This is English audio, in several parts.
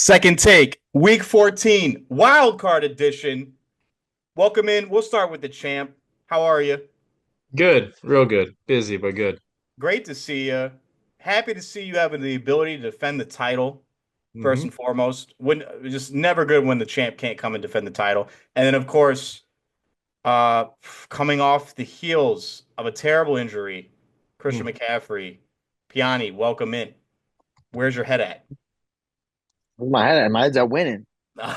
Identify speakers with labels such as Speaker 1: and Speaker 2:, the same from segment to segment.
Speaker 1: Second take, week 14, Wildcard edition. Welcome in. We'll start with the champ. How are you?
Speaker 2: Good, real good. Busy, but good.
Speaker 1: Great to see you. Happy to see you having the ability to defend the title, first
Speaker 2: hmm
Speaker 1: and foremost. Just never good when the champ can't come and defend the title. And then, of course, uh, coming off the heels of a terrible injury, Christian McCaffrey. Piane, welcome in. Where's your head at?
Speaker 3: Where's my head at? My head's at winning.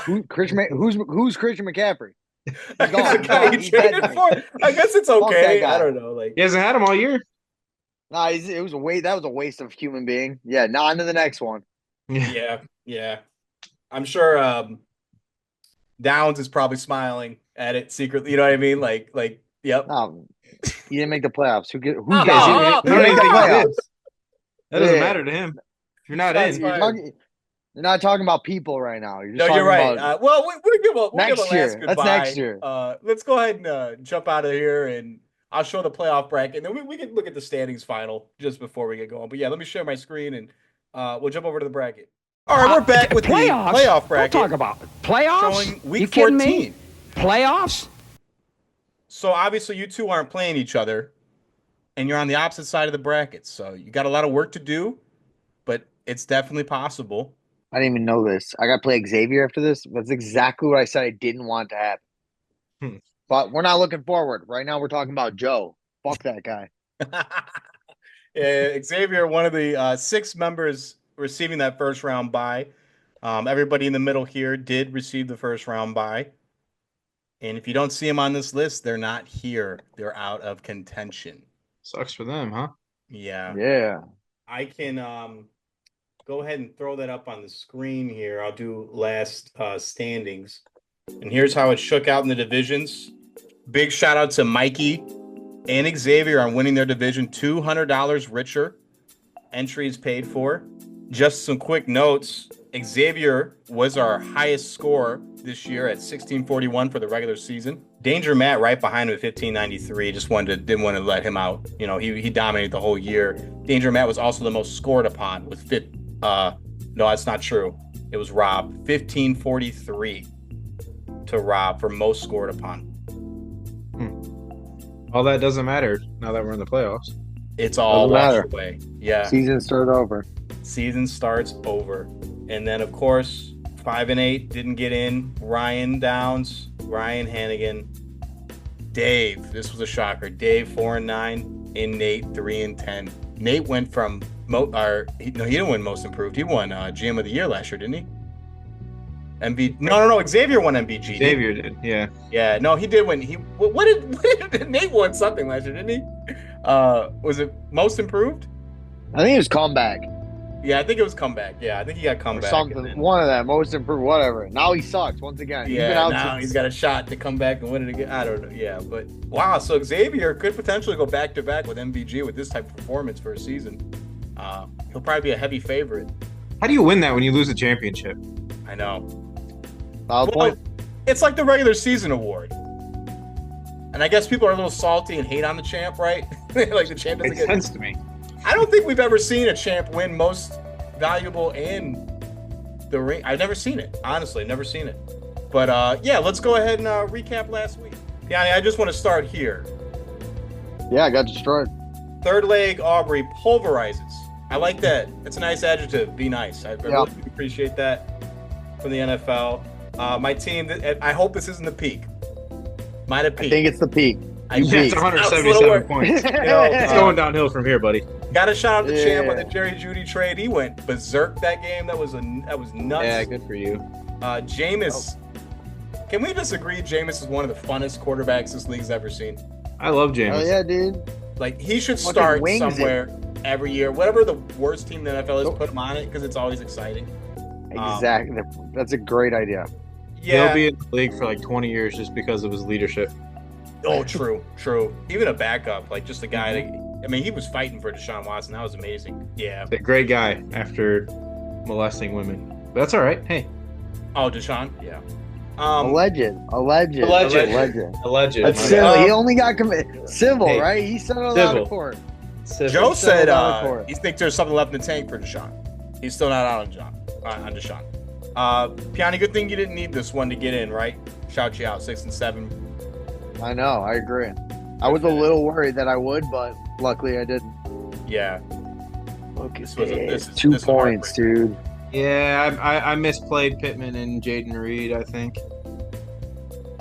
Speaker 3: Who's Christian McCaffrey? He's
Speaker 1: The
Speaker 3: gone.
Speaker 1: guy you
Speaker 3: He's
Speaker 1: traded
Speaker 3: dead to
Speaker 1: for.
Speaker 3: me.
Speaker 1: I guess it's
Speaker 3: Fuck that
Speaker 1: okay.
Speaker 3: guy.
Speaker 1: I don't know. Like,
Speaker 2: He hasn't had him all year.
Speaker 3: Nah, it was a waste. That was a waste of human being. Yeah, now on to the next one.
Speaker 1: yeah. I'm sure Downs is probably smiling at it secretly. You know what I mean? Yep.
Speaker 3: No, he didn't make the playoffs. Who
Speaker 1: Oh,
Speaker 3: cares?
Speaker 1: oh,
Speaker 3: He didn't make the
Speaker 2: yeah.
Speaker 3: playoffs.
Speaker 2: That doesn't
Speaker 3: Yeah.
Speaker 2: matter to him. If you're not
Speaker 1: Shots
Speaker 2: in,
Speaker 1: fired.
Speaker 3: You're not talking about people right now. You're just
Speaker 1: No,
Speaker 3: talking
Speaker 1: you're right.
Speaker 3: about
Speaker 1: Well, we'll give a
Speaker 3: next
Speaker 1: last
Speaker 3: year.
Speaker 1: goodbye.
Speaker 3: That's next year.
Speaker 1: Let's go ahead and jump out of here, and I'll show the playoff bracket, and then we can look at the standings final just before we get going. But yeah, let me share my screen, and we'll jump over to the bracket. All right, we're back with
Speaker 4: playoffs?
Speaker 1: the playoff bracket.
Speaker 4: Don't talk about it. Playoffs?
Speaker 1: Showing week
Speaker 4: You kidding
Speaker 1: 14.
Speaker 4: me? Playoffs?
Speaker 1: So obviously you two aren't playing each other, and you're on the opposite side of the bracket. So you got a lot of work to do, but it's definitely possible.
Speaker 3: I didn't even know this. I got to play Xavier after this. That's exactly what I said I didn't want to happen.
Speaker 2: Hmm.
Speaker 3: But we're not looking forward. Right now, we're talking about Joe. Fuck that guy.
Speaker 1: Xavier, one of the 6 members receiving that first round bye. Everybody in the middle here did receive the first round bye. And if you don't see them on this list, they're not here. They're out of contention.
Speaker 2: sucks for them, huh?
Speaker 1: Yeah.
Speaker 3: Yeah.
Speaker 1: I can go ahead and throw that up on the screen here. I'll do last standings. And here's how it shook out in the divisions. Big shout out to Mikey and Xavier on winning their division. $200 richer. Entries paid for. Just some quick notes. Xavier was our highest score this year at 1641 for the regular season. Danger Matt right behind him at 1593. Didn't want to let him out. You know, he dominated the whole year. Danger Matt was also the most scored upon with no, that's not true. It was Rob. 1543 to Rob for most scored upon.
Speaker 2: All that doesn't matter now that we're in the playoffs.
Speaker 1: It's all
Speaker 3: Doesn't
Speaker 1: washed away. Yeah.
Speaker 3: Season started over.
Speaker 1: Season starts over. And then, of course, 5 and 8 didn't get in. Ryan Downs, Ryan Hannigan, Dave. This was a shocker. Dave 4 and 9, and Nate 3 and 10. Nate went from he didn't win most improved. He won GM of the year last year, didn't he? No. Xavier won MVG.
Speaker 2: Xavier did, yeah.
Speaker 1: Yeah, no, he did win. What did Nate won something last year, didn't he? Was it most improved?
Speaker 3: I think it was comeback.
Speaker 1: Yeah, I think it was comeback. Yeah, I think he got
Speaker 3: Or
Speaker 1: comeback.
Speaker 3: something.
Speaker 1: Then,
Speaker 3: One of them. Most improved, whatever. Now he sucks once again.
Speaker 1: yeah,
Speaker 3: He's been out
Speaker 1: now
Speaker 3: since-
Speaker 1: he's got a shot to come back and win it again. I don't know. Yeah, but wow. So Xavier could potentially go back to back with MVG with this type of performance for a season. He'll probably be a heavy favorite.
Speaker 2: How do you win that when you lose the championship?
Speaker 1: I know.
Speaker 3: Valid
Speaker 1: Well,
Speaker 3: point.
Speaker 1: it's like the regular season award. And I guess people are a little salty and hate on the champ, right? Like the champ doesn't
Speaker 2: Makes
Speaker 1: get.
Speaker 2: sense to me.
Speaker 1: I don't think we've ever seen a champ win most valuable and the ring. I've never seen it. Honestly, never seen it. But yeah, let's go ahead and recap last week. Yeah, I just want to start here.
Speaker 3: Yeah, I got destroyed.
Speaker 1: Third leg, Aubrey pulverizes. I like that. It's a nice adjective. Be nice. I really appreciate that from the NFL. My team, I hope this isn't the peak. Might have
Speaker 3: I
Speaker 1: peaked.
Speaker 3: think it's the peak.
Speaker 2: It's 177 points. It's going downhill from here, buddy.
Speaker 1: Got a shout out to Champ on the
Speaker 3: Yeah.
Speaker 1: Jerry Jeudy trade. He went berserk that game. That was nuts.
Speaker 2: Yeah, good for you.
Speaker 1: Jameis. Can we just agree Jameis is one of the funnest quarterbacks this league's ever seen?
Speaker 2: I love James.
Speaker 3: Oh yeah, dude.
Speaker 1: Like, he should
Speaker 3: Fucking
Speaker 1: start
Speaker 3: wings it.
Speaker 1: somewhere every year. Whatever the worst team in the NFL is, put him on it because it's always exciting.
Speaker 3: Exactly. That's a great idea.
Speaker 1: Yeah.
Speaker 2: He'll be in the league for like 20 years just because of his leadership.
Speaker 1: Oh, true. Even a backup, like just a guy that, I mean, he was fighting for Deshaun Watson. That was amazing. Yeah.
Speaker 2: A great guy after molesting women. But that's all right. Hey.
Speaker 1: Oh, Deshaun? Yeah.
Speaker 3: Alleged.
Speaker 2: Alleged.
Speaker 3: That's
Speaker 2: My
Speaker 3: civil.
Speaker 1: bad.
Speaker 3: He only got civil,
Speaker 2: Hey.
Speaker 3: right? He settled out
Speaker 2: Civil.
Speaker 3: of court.
Speaker 2: Civil.
Speaker 1: Joe said
Speaker 3: settled out of court.
Speaker 1: he thinks there's something left in the tank for Deshaun. He's still not out on Deshaun. Piane, good thing you didn't need this one to get in, right? Shout you out, 6 and 7.
Speaker 3: I know. I agree. I was a little worried that I would, but luckily I didn't.
Speaker 1: Yeah.
Speaker 3: Look at
Speaker 1: This
Speaker 3: this.
Speaker 1: is
Speaker 3: 2
Speaker 1: this is
Speaker 3: points, dude.
Speaker 2: Yeah, I misplayed Pittman and Jaden Reed, I think.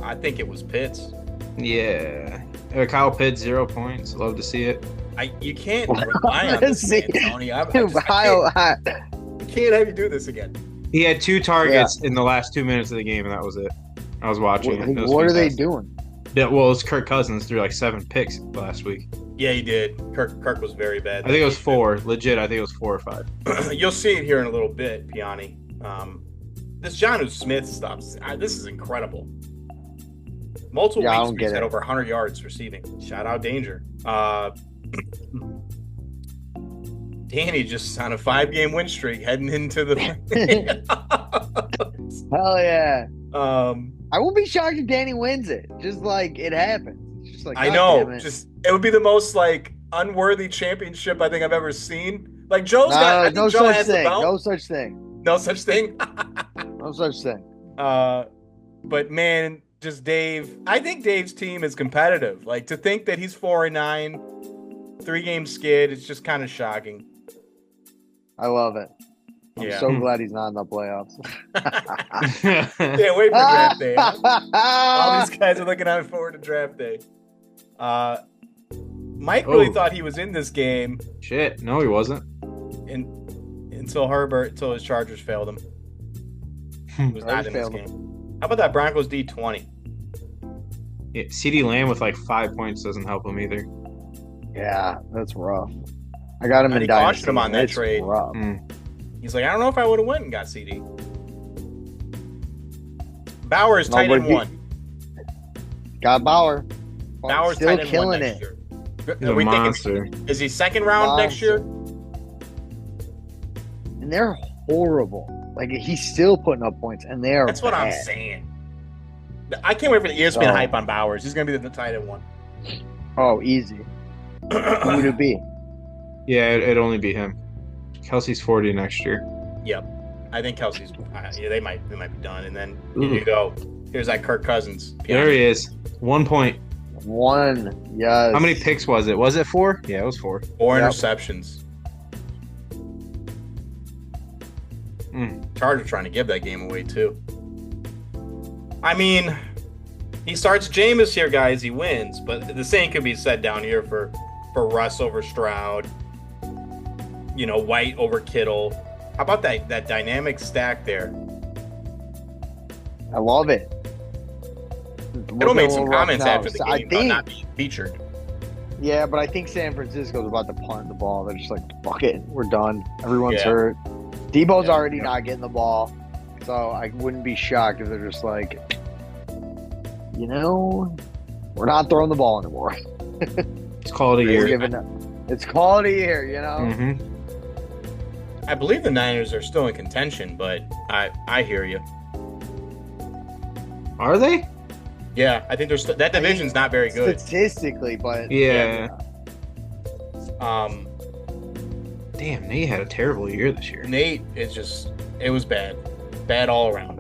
Speaker 1: I think it was Pitts.
Speaker 2: Yeah. Kyle Pitts, 0 points. Love to see it.
Speaker 1: You can't rely on this, man, Tony. I can't have you do this again.
Speaker 2: He had 2 targets in the last 2 minutes of the game, and that was it. I was watching it.
Speaker 3: What are they doing?
Speaker 2: Yeah, well, it's Kirk Cousins threw like 7 picks last week.
Speaker 1: Yeah, he did. Kirk was very bad.
Speaker 2: I think it was 4. Legit, I think it was 4 or 5.
Speaker 1: You'll see it here in a little bit, Piane. This Jonnu Smith stuff, this is incredible. Multiple weeks he's had over 100 yards receiving. Shout out Danger. Danny just on a 5-game win streak heading into the
Speaker 3: Hell yeah.
Speaker 1: I
Speaker 3: won't be shocked if Danny wins it. Just like it happens. It's just like
Speaker 1: I know. Just it would be the most like unworthy championship I think I've ever seen. Like Joe's got
Speaker 3: no
Speaker 1: Joe
Speaker 3: such
Speaker 1: has
Speaker 3: thing.
Speaker 1: the belt.
Speaker 3: No such thing.
Speaker 1: No such thing.
Speaker 3: No such thing.
Speaker 1: But man, just Dave. I think Dave's team is competitive. Like to think that he's 4-9, 3-game skid. It's just kind of shocking.
Speaker 3: I love it. I'm so glad he's not in the playoffs.
Speaker 1: Can't wait for draft day. All these guys are looking out forward to draft day. Mike really thought he was in this game.
Speaker 2: Shit, no, he wasn't.
Speaker 1: Until his Chargers failed him. He was not in this game. How about that Broncos D20?
Speaker 2: Yeah, CeeDee Lamb with like 5 points doesn't help him either.
Speaker 3: Yeah, that's rough. I got him in
Speaker 1: Dynasty. Cautioned him on that trade. He's like, I don't know if I would have went and got CD. Bauer's tight end 1.
Speaker 3: Got Bauer.
Speaker 1: Bauer's
Speaker 3: still
Speaker 1: tight end
Speaker 3: killing
Speaker 1: 1 next
Speaker 3: it.
Speaker 1: year.
Speaker 2: He's a monster.
Speaker 1: Is he second round next year?
Speaker 3: And they're horrible. Like he's still putting up points, and they're
Speaker 1: That's what I'm saying. I can't wait for the ESPN hype on Bowers. He's gonna be the tight end 1.
Speaker 3: Oh, easy. Who would it be?
Speaker 2: Yeah, it'd only be him. Kelsey's 40 next year.
Speaker 1: Yep, I think Kelsey's. They might be done, and then here you go. Here's that Kirk Cousins.
Speaker 2: There he is. 1 point.
Speaker 3: 1. Yes.
Speaker 2: How many picks was it? Was it 4? Yeah, it was 4.
Speaker 1: 4 interceptions. Chargers trying to give that game away too. I mean, he starts Jameis here, guys. He wins, but the same could be said down here for Russ over Stroud. White over Kittle. How about that dynamic stack there?
Speaker 3: I love it.
Speaker 1: Kittle made some comments after the game about not being featured.
Speaker 3: Yeah, but I think San Francisco's about to punt the ball. They're just like, fuck it, we're done. Everyone's hurt. Debo's already not getting the ball, so I wouldn't be shocked if they're just like, we're not throwing the ball anymore.
Speaker 2: It's called a year.
Speaker 3: It's called a year,
Speaker 2: Mm-hmm.
Speaker 1: I believe the Niners are still in contention, but I hear you.
Speaker 2: Are they?
Speaker 1: Yeah, I think that division's not very good
Speaker 3: statistically, but
Speaker 2: yeah. Damn, Nate had a terrible year this year.
Speaker 1: Nate it was bad all around.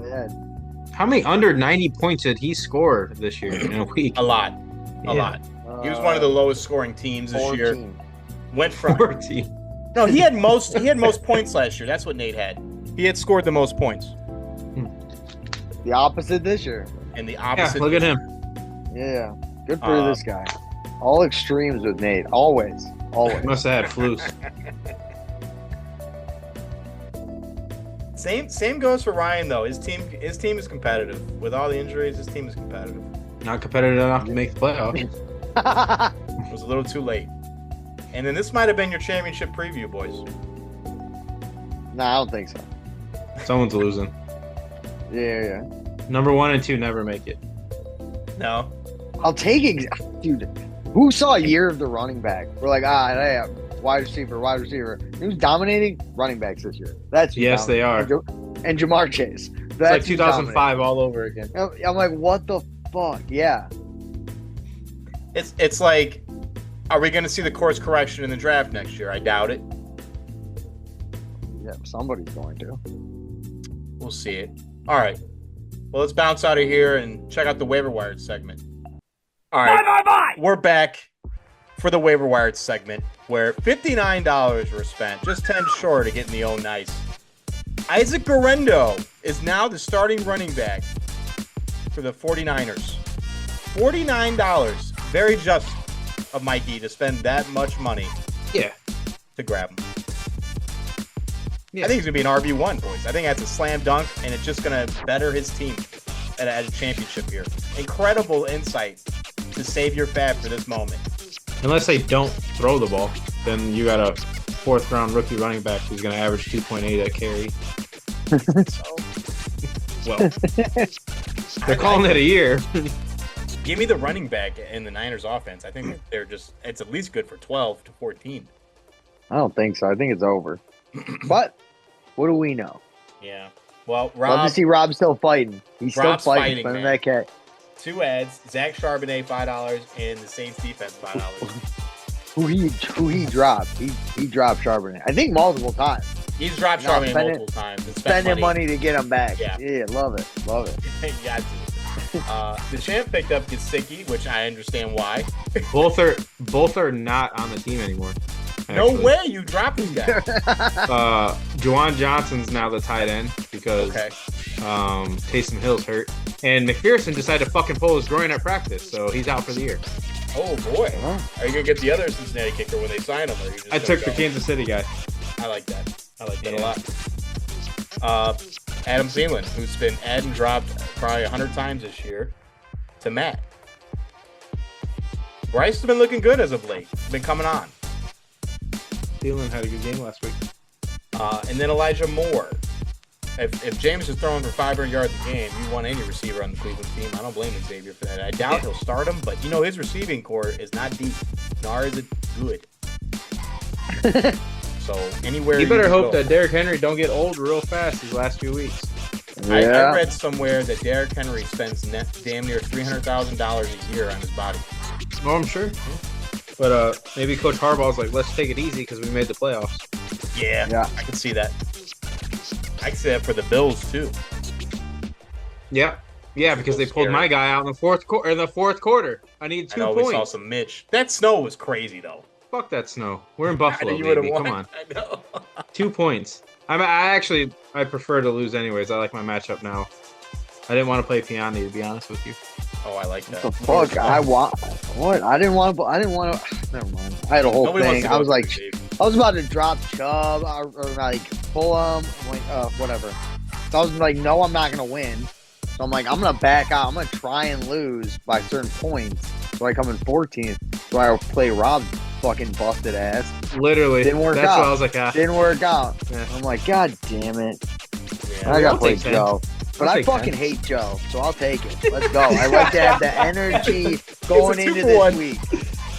Speaker 2: How many under 90 points did he score this year in a week?
Speaker 1: A lot. He was one of the lowest scoring teams this
Speaker 3: 14.
Speaker 1: year. Went from
Speaker 2: 14.
Speaker 1: No, he had most points last year. That's what Nate had. He had scored the most points.
Speaker 3: The opposite this year.
Speaker 1: And the opposite.
Speaker 2: Yeah, look at him.
Speaker 3: Yeah. Good for this guy. All extremes with Nate. Always.
Speaker 2: Must have had flus.
Speaker 1: Same goes for Ryan though. His team is competitive. With all the injuries, his team is competitive.
Speaker 2: Not competitive enough to make the playoffs.
Speaker 1: It was a little too late. And then this might have been your championship preview, boys.
Speaker 3: No, I don't think so.
Speaker 2: Someone's losing.
Speaker 3: Yeah.
Speaker 2: Number 1 and 2 never make it.
Speaker 1: No.
Speaker 3: I'll take it. Dude, who saw a year of the running back? We're like, wide receiver. Who's dominating? Running backs this year.
Speaker 2: Yes, they are.
Speaker 3: And Jamar Chase.
Speaker 2: It's like 2005 all over again.
Speaker 3: I'm like, what the fuck? Yeah.
Speaker 1: It's like, are we going to see the course correction in the draft next year? I doubt it.
Speaker 3: Yeah, somebody's going to.
Speaker 1: We'll see it. All right. Well, let's bounce out of here and check out the Waiver Wired segment. All right. Bye. We're back for the Waiver Wired segment where $59 were spent, just 10 short of getting the own nice. Isaac Guerrero is now the starting running back for the 49ers. $49. Very just of Mikey to spend that much money to grab him. Yeah. I think he's going to be an RB1, boys. I think that's a slam dunk, and it's just going to better his team at a championship here. Incredible insight to save your fab for this moment.
Speaker 2: Unless they don't throw the ball, then you got a fourth-round rookie running back who's going to average 2.8 at carry. Well, they're calling it a year.
Speaker 1: Give me the running back in the Niners offense. I think it's at least good for 12 to 14.
Speaker 3: I don't think so. I think it's over. But what do we know?
Speaker 1: Yeah. Well,
Speaker 3: love to see Rob still fighting. He's still fighting man. That cat.
Speaker 1: 2 ads, Zach Charbonnet $5 and the Saints defense $5.
Speaker 3: Who he dropped? He dropped Charbonnet. I think multiple times.
Speaker 1: He's dropped Charbonnet multiple times.
Speaker 3: Spending money to get him back. Yeah, love it.
Speaker 1: Got to. The Champ picked up Gesicki, which I understand why.
Speaker 2: Both are not on the team anymore. Actually.
Speaker 1: No way you dropped him guy.
Speaker 2: Juwan Johnson's now the tight end because Taysom Hill's hurt. And McPherson decided to fucking pull his groin at practice, so he's out for the year.
Speaker 1: Oh, boy. Are you going to get the other Cincinnati kicker when they sign him? Or you just
Speaker 2: I took the Kansas City guy.
Speaker 1: I like that. A lot. Adam Thielen, who's been add and dropped probably 100 times this year, to Matt. Bryce has been looking good as of late. Been coming on.
Speaker 2: Thielen had a good game last week.
Speaker 1: And then Elijah Moore. If James is throwing for 500 yards a game, you want any receiver on the Cleveland team. I don't blame Xavier for that. I doubt he'll start him, but his receiving core is not deep, nor is it good. So anywhere
Speaker 2: you better hope that Derrick Henry don't get old real fast these last few weeks.
Speaker 1: I read somewhere that Derrick Henry spends damn near $300,000 a year on his body.
Speaker 2: Oh, I'm sure. But maybe Coach Harbaugh's like, let's take it easy because we made the playoffs.
Speaker 1: Yeah, I can see that. I can see that for the Bills too.
Speaker 2: Yeah, because they pulled my guy out in the fourth quarter. I need 2 points.
Speaker 1: We saw some Mitch. That snow was crazy though.
Speaker 2: Fuck that snow. We're in Buffalo, baby. Come on.
Speaker 1: I know.
Speaker 2: 2 points. I prefer to lose anyways. I like my matchup now. I didn't want to play Piane, to be honest with you.
Speaker 1: Oh, I like that.
Speaker 3: What the fuck? I didn't want to. Never mind. I had a whole thing. I was like, I was about to drop Chubb or like Fulham. I'm like, whatever. So I was like, no, I'm not gonna win. So I'm like, I'm gonna back out. I'm gonna try and lose by certain points. So I come in 14th. So I play Rob's fucking busted ass.
Speaker 2: Literally,
Speaker 3: didn't work out.
Speaker 2: That's what I was like.
Speaker 3: Didn't work out. Yeah. I'm like, God damn it. Yeah, I gotta play Joe. But I fucking hate Joe, so I'll take it. Let's go. I like to have the energy going into this week.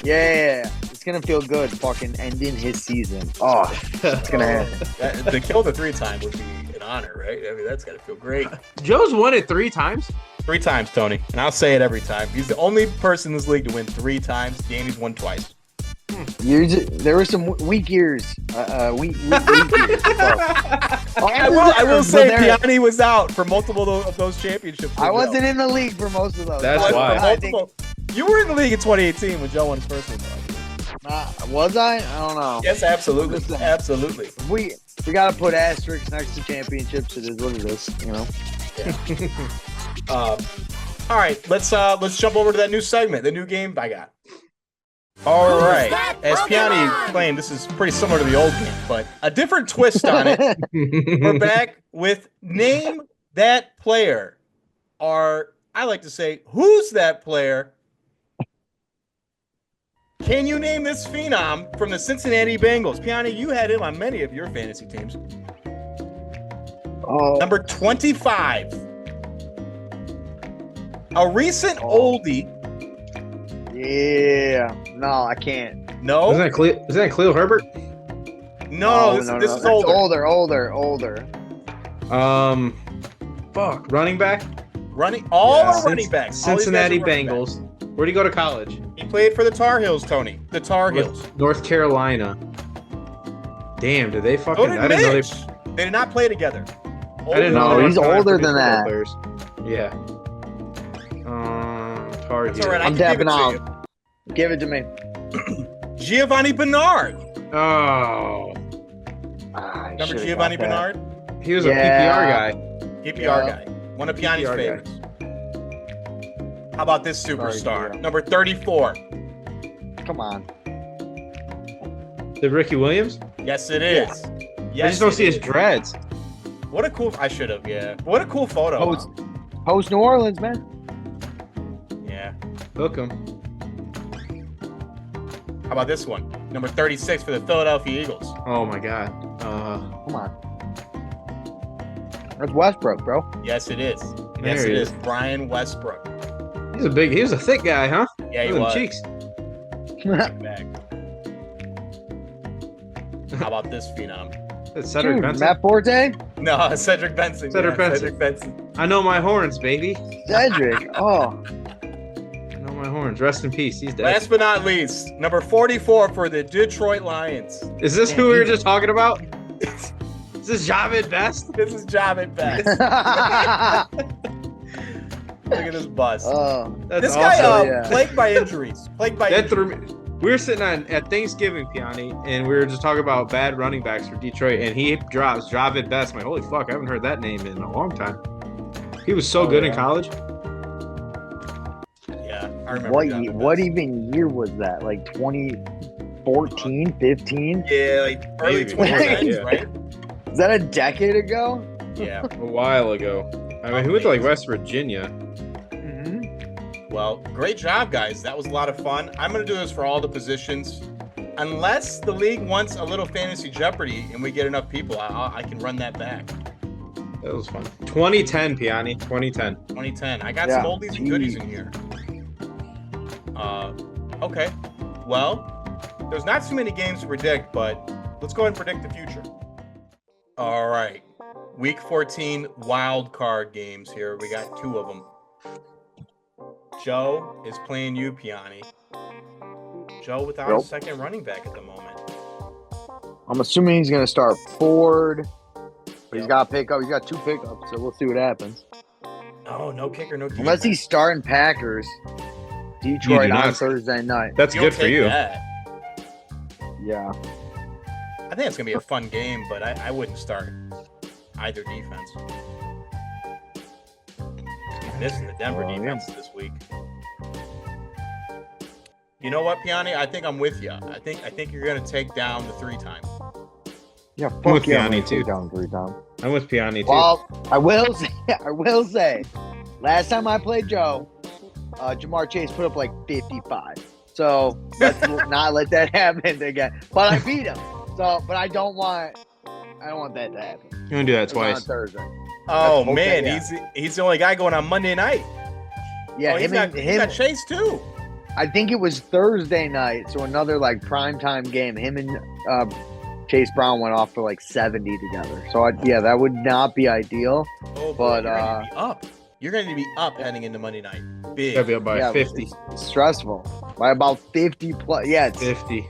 Speaker 3: Yeah. It's going to feel good fucking ending his season. Oh, it's going to happen.
Speaker 1: To kill the 3-time would be an honor, right? I mean, that's got to feel great.
Speaker 2: Joe's won it 3 times?
Speaker 1: 3 times, Tony. And I'll say it every time. He's the only person in this league to win 3 times. Danny's won twice.
Speaker 3: There were some weak years. Weak years.
Speaker 1: I will say Piane was out for multiple of those championships.
Speaker 3: I wasn't in the league for most of those.
Speaker 2: That's why.
Speaker 1: You were in the league in 2018 when Joe won his first one.
Speaker 3: Was I? I don't know.
Speaker 1: Yes, absolutely. Absolutely.
Speaker 3: We got to put asterisks next to championships. It is what it is,
Speaker 1: Yeah. All right, let's jump over to that new segment, the new game I got. All right. As Piane claimed, this is pretty similar to the old game, but a different twist on it. We're back with Name That Player. Or I like to say, who's that player? Can you name this phenom from the Cincinnati Bengals? Piane, you had him on many of your fantasy teams. Number 25. A recent oldie.
Speaker 3: Yeah. No, I can't.
Speaker 1: No?
Speaker 2: Isn't that Khalil Herbert?
Speaker 1: No, this is older.
Speaker 3: Older.
Speaker 2: Fuck. Running back?
Speaker 1: Running backs.
Speaker 2: Cincinnati Bengals. Where'd he go to college?
Speaker 1: He played for the Tar Heels, Tony. The Tar Heels.
Speaker 2: North Carolina. Damn, did they fucking...
Speaker 1: They did not play together.
Speaker 2: I didn't know.
Speaker 3: No, he's
Speaker 2: there were
Speaker 3: older
Speaker 2: 9
Speaker 3: than that.
Speaker 2: players. Yeah. Target.
Speaker 1: That's all right. I
Speaker 3: I'm
Speaker 1: can give it
Speaker 3: dapping
Speaker 1: to
Speaker 3: out. Give it to me.
Speaker 1: you. Giovanni Bernard.
Speaker 2: Oh,
Speaker 3: I
Speaker 1: Remember
Speaker 3: should've
Speaker 1: Giovanni
Speaker 3: got that.
Speaker 1: Bernard?
Speaker 2: he was a
Speaker 3: Yeah.
Speaker 2: PPR guy.
Speaker 1: PPR guy. One of Piani's
Speaker 2: PPR guy.
Speaker 1: favorites. How about this superstar?
Speaker 3: Sorry, Gio.
Speaker 1: Number 34.
Speaker 3: Come on.
Speaker 2: The Ricky Williams?
Speaker 1: Yes, it is. Yes,
Speaker 2: I just don't
Speaker 1: it
Speaker 2: see his
Speaker 1: is.
Speaker 2: dreads.
Speaker 1: What a cool. I should have. Yeah. What a cool photo.
Speaker 3: Post New Orleans, man.
Speaker 1: Yeah.
Speaker 2: Hook him.
Speaker 1: How about this one? Number 36 for the Philadelphia Eagles.
Speaker 2: Oh my god.
Speaker 3: Come on. That's Westbrook, bro.
Speaker 1: Yes, it is.
Speaker 2: There
Speaker 1: Yes,
Speaker 2: he
Speaker 1: it
Speaker 2: is.
Speaker 1: is. Brian Westbrook.
Speaker 2: He was a thick guy, huh?
Speaker 1: Yeah, he
Speaker 2: Look at
Speaker 1: was.
Speaker 2: them cheeks.
Speaker 1: Big bag. How about this phenom?
Speaker 2: That's Cedric
Speaker 3: Dude,
Speaker 2: Benson.
Speaker 3: Matt Forte?
Speaker 1: No, Cedric Benson.
Speaker 2: Cedric Benson.
Speaker 1: Cedric Benson.
Speaker 2: I know my horns, baby.
Speaker 3: Cedric. Oh.
Speaker 2: I know my horns. Rest in peace. He's dead.
Speaker 1: Last but not least, number 44 for the Detroit Lions.
Speaker 2: Is this who we were just talking about? Is this Javid Best?
Speaker 1: This is Javid Best. Look at this bust.
Speaker 3: Oh.
Speaker 2: That's
Speaker 1: This guy,
Speaker 2: awesome.
Speaker 3: yeah.
Speaker 1: plagued by injuries. Plagued by
Speaker 2: That
Speaker 1: injuries.
Speaker 2: threw me. We were sitting at Thanksgiving, Piani, and we were just talking about bad running backs for Detroit, and he drops Javid Best. I'm like, holy fuck, I haven't heard that name in a long time. He was so good in college.
Speaker 1: Yeah, I remember.
Speaker 3: What
Speaker 1: Javid
Speaker 3: what
Speaker 1: Best.
Speaker 3: even year was that? Like 2014, 15?
Speaker 1: Yeah, like early
Speaker 2: Maybe.
Speaker 1: 2010s,
Speaker 2: Yeah.
Speaker 1: right?
Speaker 3: Is that a decade ago?
Speaker 1: Yeah.
Speaker 2: A while ago. I mean, he went to like West Virginia.
Speaker 1: Well, great job, guys. That was a lot of fun. I'm going to do this for all the positions. Unless the league wants a little fantasy Jeopardy and we get enough people, I can run that back.
Speaker 2: That was fun. 2010, Piani. 2010.
Speaker 1: 2010. I got
Speaker 3: Yeah,
Speaker 1: some oldies and goodies in here. Okay. Well, there's not too many games to predict, but let's go ahead and predict the future. All right. Week 14 wild card games here. We got 2 of them. Joe is playing you, Piani. Joe without a second running back at the moment.
Speaker 3: I'm assuming he's going to start Ford. But he's got to pick up. He's got 2 pickups, so we'll see what happens.
Speaker 1: Oh, no kicker, no kicker.
Speaker 3: Unless he's starting Packers. Detroit
Speaker 2: not.
Speaker 3: on Thursday night.
Speaker 2: That's good for you.
Speaker 1: That.
Speaker 3: Yeah.
Speaker 1: I think it's going to be a fun game, but I wouldn't start either defense. Missing the Denver defense this week. You know what, Piani? I think I'm with you. I think you're going to take down the 3-time.
Speaker 3: Yeah,
Speaker 2: I'm with
Speaker 3: fuck yeah,
Speaker 2: Piani,
Speaker 3: I'm
Speaker 2: too.
Speaker 3: down 3 times.
Speaker 2: I'm with Piani, too.
Speaker 3: Well, I will say, last time I played Joe, Jamar Chase put up like 55. So let's not let that happen again. But I beat him. So, but I don't want that to happen.
Speaker 2: You're going to do that
Speaker 3: It's on
Speaker 2: twice.
Speaker 3: Thursday.
Speaker 1: Oh,
Speaker 3: Okay,
Speaker 1: man.
Speaker 3: yeah.
Speaker 1: He's the only guy going on Monday night.
Speaker 3: Yeah,
Speaker 1: He's got Chase, too.
Speaker 3: I think it was Thursday night, so another like primetime game. Him and Chase Brown went off for like 70 together. So yeah, that would not be ideal.
Speaker 1: Oh,
Speaker 3: But,
Speaker 1: you're going to be up. You're going to be up heading into Monday night. Big.
Speaker 2: Gotta be up by
Speaker 3: Yeah,
Speaker 2: 50.
Speaker 3: It's stressful by about 50 plus. Yeah, it's,
Speaker 2: 50.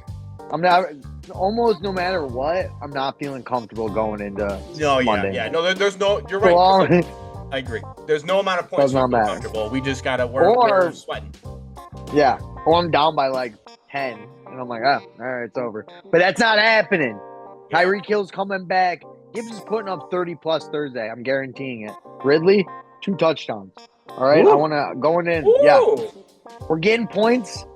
Speaker 3: I'm not almost no matter what. I'm not feeling comfortable going into
Speaker 1: No,
Speaker 3: Monday.
Speaker 1: yeah. No, there's no. You're
Speaker 3: So,
Speaker 1: right. I agree. There's no amount of points
Speaker 3: Does not
Speaker 1: to feel
Speaker 3: matter.
Speaker 1: comfortable. We just got to work.
Speaker 3: Or-
Speaker 1: We're sweating.
Speaker 3: Yeah, or I'm down by like 10, and I'm like, all right, it's over. But that's not happening. Tyreek Hill's coming back. Gibbs is putting up 30 plus Thursday. I'm guaranteeing it. Ridley, 2 touchdowns. All right,
Speaker 2: Ooh.
Speaker 3: I want to going in.
Speaker 1: Ooh.
Speaker 3: Yeah, we're getting points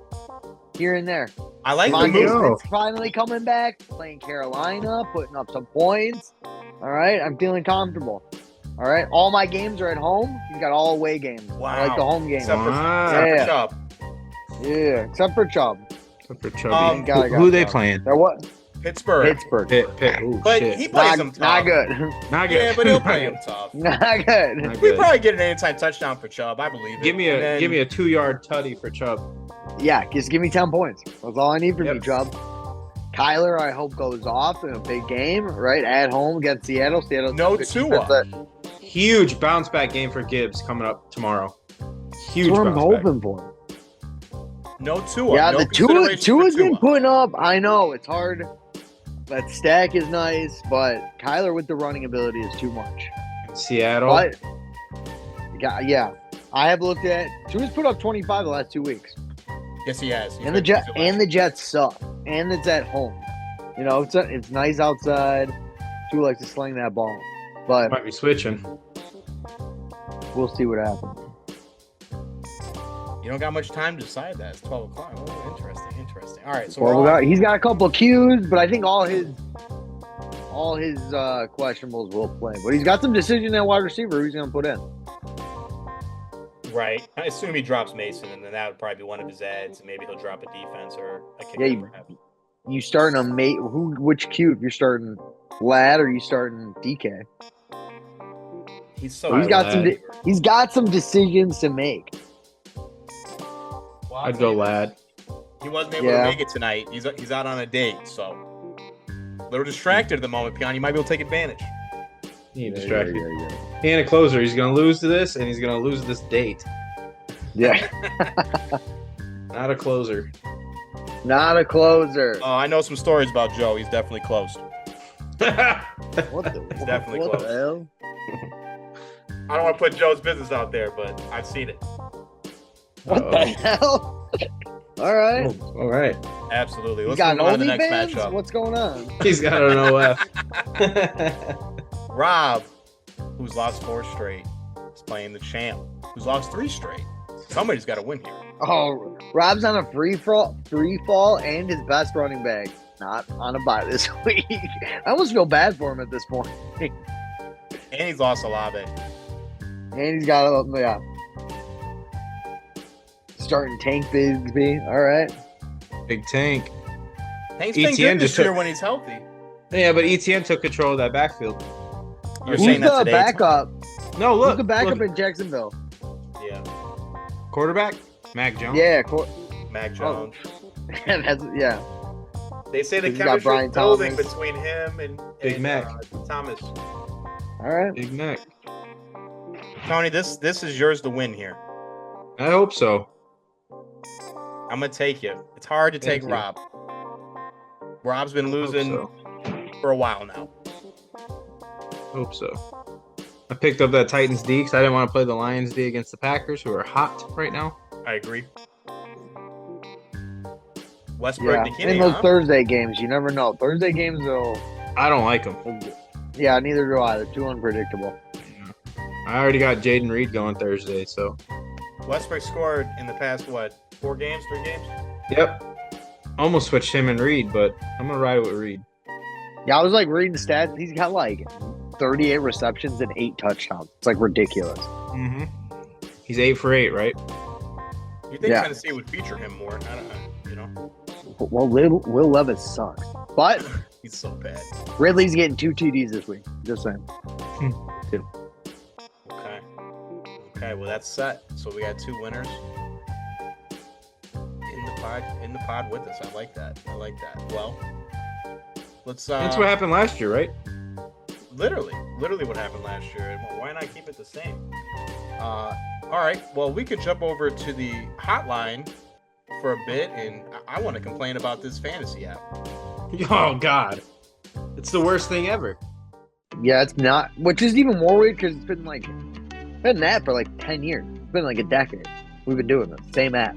Speaker 3: here and there.
Speaker 1: I like the
Speaker 3: Monty
Speaker 1: move.
Speaker 2: go.
Speaker 3: Smith's finally coming back, playing Carolina, putting up some points. All right, I'm feeling comfortable. All right, all my games are at home. He's got all away games. I
Speaker 1: Wow.
Speaker 3: like the home games.
Speaker 1: Except for,
Speaker 2: Wow.
Speaker 1: except for
Speaker 3: Yeah.
Speaker 1: Chubb.
Speaker 3: Yeah, except for Chubb.
Speaker 2: Except for Chubby.
Speaker 3: Got
Speaker 2: Who they
Speaker 3: Chubb.
Speaker 2: playing?
Speaker 3: They're what?
Speaker 1: Pittsburgh.
Speaker 3: Pittsburgh.
Speaker 2: Pitt. Ooh,
Speaker 1: But
Speaker 2: shit.
Speaker 1: he plays him
Speaker 3: Not
Speaker 1: tough.
Speaker 3: good.
Speaker 2: Not good.
Speaker 1: Yeah, but he'll
Speaker 2: Not
Speaker 1: play
Speaker 2: good.
Speaker 1: him tough.
Speaker 3: Not good.
Speaker 2: Not
Speaker 1: We
Speaker 2: good.
Speaker 1: probably get an anytime touchdown for Chubb. I believe it.
Speaker 2: Give me
Speaker 1: And then-
Speaker 2: a 2-yard tutty for Chubb.
Speaker 3: Yeah, just give me 10 points. That's all I need from
Speaker 2: Yep.
Speaker 3: you, Chubb. Kyler, I hope, goes off in a big game, right? At home against Seattle. Seattle's
Speaker 1: No
Speaker 3: good
Speaker 1: Tua.
Speaker 3: defense.
Speaker 2: Huge bounce back game for Gibbs coming up tomorrow. Huge
Speaker 3: That's what I'm
Speaker 2: bounce back.
Speaker 3: hoping for.
Speaker 1: No Tua.
Speaker 3: Yeah,
Speaker 1: no
Speaker 3: the
Speaker 1: consideration
Speaker 3: Tua's
Speaker 1: for
Speaker 3: been
Speaker 1: Tua.
Speaker 3: putting up. I know it's hard. That stack is nice, but Kyler with the running ability is too much.
Speaker 2: Seattle.
Speaker 3: But yeah, I have looked at. Tua's put up 25 the last 2 weeks,
Speaker 1: Yes, he has.
Speaker 3: and the Jets suck, and it's at home. You know, it's nice outside. Tua likes to sling that ball, but
Speaker 2: Might be switching.
Speaker 3: we'll see what happens.
Speaker 1: You don't got much time to decide that. It's 12 o'clock. Oh, interesting. All right, so
Speaker 3: Well, he's got a couple of cues, but I think all his questionables will play. But he's got some decision at wide receiver who he's going to put in.
Speaker 1: right. I assume he drops Mason, and then that would probably be one of his ads, and maybe he'll drop a defense or a kicker.
Speaker 3: Yeah, you starting a mate? Which cue? You're starting Lad or you starting DK?
Speaker 1: He's
Speaker 3: He's got some decisions to make.
Speaker 1: Well,
Speaker 2: I'd go Lad.
Speaker 1: He wasn't able to make it tonight. He's out on a date, so a little distracted at the moment. Piane, you might be able to take advantage.
Speaker 2: He ain't distracted. He ain't a closer. He's going to lose to this, and he's going to lose this date.
Speaker 3: Yeah.
Speaker 2: Not a closer.
Speaker 3: Not a closer.
Speaker 1: Oh, I know some stories about Joe. He's definitely closed.
Speaker 3: What the?
Speaker 1: He's definitely
Speaker 3: what
Speaker 1: close.
Speaker 3: the hell?
Speaker 1: I don't want to put Joe's business out there, but I've seen it.
Speaker 3: What the hell? All right.
Speaker 2: Oh, all right.
Speaker 1: Absolutely.
Speaker 3: You
Speaker 1: Let's
Speaker 3: got
Speaker 1: move on to the next
Speaker 3: OnlyFans?
Speaker 1: matchup.
Speaker 3: What's going on?
Speaker 2: He's got an OF.
Speaker 1: Rob, who's lost 4 straight, is playing the Champ, who's lost 3 straight. Somebody's got to win here.
Speaker 3: Oh, Rob's on a free fall, and his best running back not on a bye this week. I almost feel bad for him at this point.
Speaker 1: And he's lost Olave.
Speaker 3: And he's got starting Tank Bigsby. All right.
Speaker 2: Big Tank.
Speaker 1: Tank's been good this year when he's healthy.
Speaker 2: Yeah, but ETN took control of that backfield.
Speaker 1: You're
Speaker 3: Who's
Speaker 1: saying that
Speaker 3: the
Speaker 1: today?
Speaker 3: backup?
Speaker 2: No, look.
Speaker 3: Who's the backup
Speaker 2: look.
Speaker 3: in Jacksonville?
Speaker 1: Yeah.
Speaker 2: Quarterback? Mac Jones.
Speaker 3: Yeah,
Speaker 1: Mac Jones.
Speaker 3: yeah.
Speaker 1: They say the
Speaker 3: He's got
Speaker 1: chemistry
Speaker 3: Brian
Speaker 1: building
Speaker 3: Thomas.
Speaker 1: between him and
Speaker 2: Big Mac.
Speaker 1: Thomas.
Speaker 3: All right.
Speaker 2: Big Mac.
Speaker 1: Tony, this is yours to win here.
Speaker 2: I hope so.
Speaker 1: I'm gonna take you. It's hard to take
Speaker 2: you.
Speaker 1: Rob. Rob's been losing for a while now.
Speaker 2: Hope so. I picked up that Titans D because I didn't want to play the Lions D against the Packers, who are hot right now.
Speaker 1: I agree. Westbrook,
Speaker 3: Yeah. In those Thursday games, you never know. Thursday games, though.
Speaker 2: I don't like them.
Speaker 3: Yeah, neither do I. They're too unpredictable.
Speaker 2: I already got Jaden Reed going Thursday, so.
Speaker 1: Westbrook scored in the past, 4 games, 3 games?
Speaker 2: Yep. Almost switched him and Reed, but I'm going to ride it with Reed.
Speaker 3: Yeah, I was reading stats. He's got 38 receptions and 8 touchdowns. It's ridiculous.
Speaker 2: Mm-hmm. He's 8 for 8, right?
Speaker 1: You think Tennessee would feature him more? I don't know.
Speaker 3: Well, Will Levis sucks. But
Speaker 1: he's so bad.
Speaker 3: Ridley's getting 2 TDs this week. Just saying. 2.
Speaker 1: Okay, well that's set. So we got 2 winners in the pod with us. I like that. Well, let's
Speaker 2: That's what happened last year, right?
Speaker 1: Literally what happened last year. Why not keep it the same? All right. Well, we could jump over to the hotline for a bit, and I want to complain about this fantasy app.
Speaker 2: Oh God, it's the worst thing ever.
Speaker 3: Yeah, it's not. Which is even more weird because it's been that for 10 years. It's been a decade. We've been doing this same app.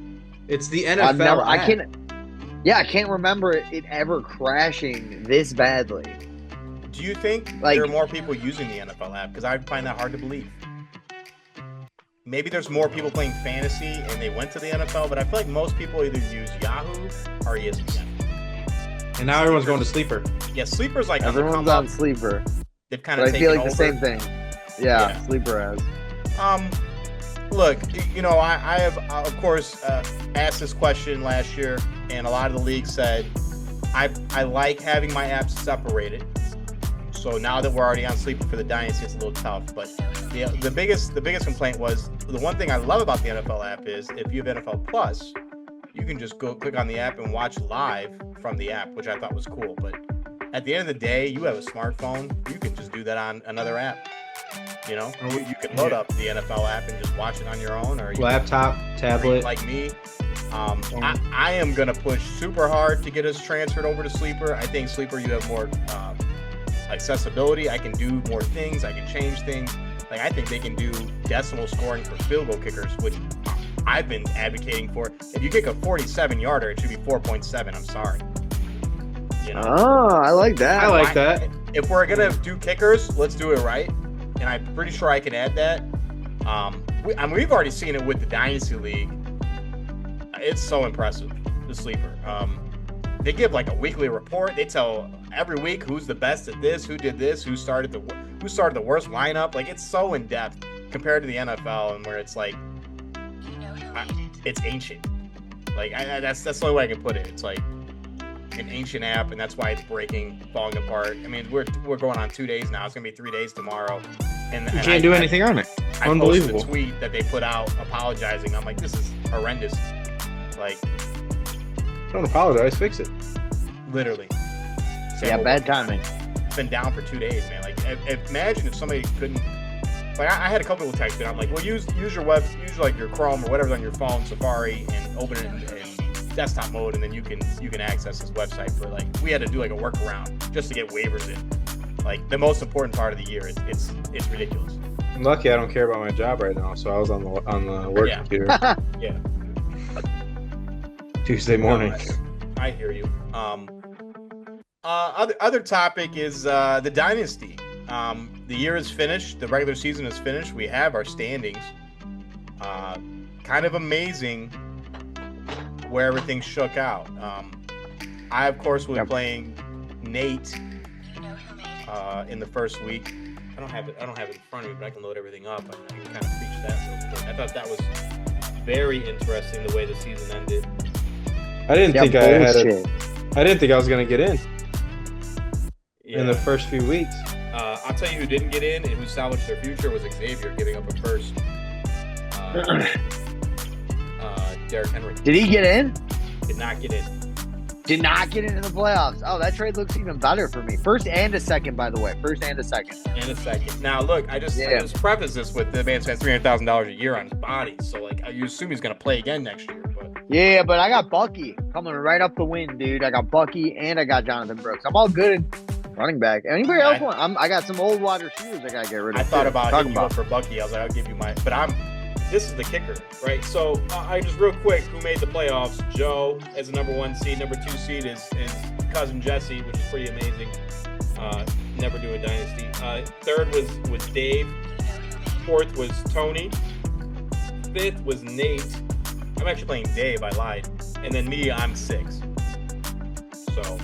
Speaker 2: It's the NFL.
Speaker 3: I can't remember it ever crashing this badly.
Speaker 1: Do you think there are more people using the NFL app? Because I find that hard to believe. Maybe there's more people playing fantasy and they went to the NFL, but I feel like most people either use Yahoo or ESPN.
Speaker 2: And now everyone's going to Sleeper.
Speaker 1: Yeah, Sleeper's
Speaker 3: everyone's on Sleeper.
Speaker 1: They've kind of
Speaker 3: taken over.
Speaker 1: I feel
Speaker 3: the same thing. Yeah, Sleeper has.
Speaker 1: Look, I have, of course, asked this question last year, and a lot of the leagues said, I like having my apps separated. So now that we're already on Sleeper for the Dynasty, it's a little tough. But the biggest complaint was, the one thing I love about the NFL app is if you have NFL Plus, you can just go click on the app and watch live from the app, which I thought was cool. But at the end of the day, you have a smartphone, you can just do that on another app. You can load up the NFL app and just watch it on your own, or
Speaker 2: laptop, tablet.
Speaker 1: Like me, I am gonna push super hard to get us transferred over to Sleeper. I think Sleeper, you have more accessibility. I can do more things. I can change things. Like, I think they can do decimal scoring for field goal kickers, which I've been advocating for. If you kick a 47-yarder, it should be 4.7. I'm sorry. You know?
Speaker 3: Oh, I like that.
Speaker 2: I like that.
Speaker 1: If we're gonna do kickers, let's do it right. And I'm pretty sure I can add that. We've already seen it with the Dynasty League. It's so impressive, the sleeper. They give like a weekly report. They tell every week who's the best at this, who did this, who started the worst lineup. Like, it's so in depth compared to the NFL, and where it's like it's ancient. Like, that's the only way I can put it. It's like an ancient app, and that's why it's falling apart. I mean, we're going on 2 days now. It's gonna be 3 days tomorrow, and
Speaker 2: You can't do anything on it.
Speaker 1: I
Speaker 2: Unbelievable.
Speaker 1: posted a tweet that they put out apologizing. I'm like, this is horrendous. Like,
Speaker 2: Don't apologize. Fix it.
Speaker 1: literally.
Speaker 3: Yeah, bad timing.
Speaker 1: It's been down for 2 days, man. Like, imagine if somebody couldn't. Like, I had a couple people text me. I'm like, well, use like your Chrome or whatever's on your phone, Safari, and open it in desktop mode, and then you can access this website. For like, we had to do like a workaround just to get waivers in. Like, the most important part of the year. It's ridiculous.
Speaker 2: I'm lucky I don't care about my job right now, so I was on the work computer.
Speaker 1: Yeah.
Speaker 2: Tuesday morning.
Speaker 1: I hear you. Other topic is the Dynasty. The year is finished. The regular season is finished. We have our standings. Kind of amazing where everything shook out. I, of course, was playing Nate in the first week. I don't have it in front of me, but I can load everything up. I can kind of preach that real quick. I thought that was very interesting the way the season ended.
Speaker 2: I didn't think I was gonna get in in the first few weeks.
Speaker 1: I'll tell you who didn't get in and who salvaged their future was Xavier, giving up a first. Derrick Henry.
Speaker 3: Did he get in?
Speaker 1: Did not get in.
Speaker 3: Did not get into the playoffs. Oh, that trade looks even better for me. First and a second, by the way. First and a second.
Speaker 1: Now, look, I just preface this with the man spends $300,000 a year on his body, so like you assume he's gonna play again next year. But
Speaker 3: yeah, but I got Bucky coming right up the win, dude. I got Bucky and I got Jonathan Brooks. I'm all good at running back. Anybody else want? I got some old wide receivers I gotta get rid of.
Speaker 1: I thought about hitting you up for Bucky. I was like, I'll give you my. But this is the kicker, right? So I just real quick, who made the playoffs? Joe as the number 1 seed. Number 2 seed is cousin Jesse, which is pretty amazing. Never do a dynasty. Third was Dave. Fourth was Tony. Fifth was Nate. I'm actually playing Dave. I lied. And then me, I'm 6. So,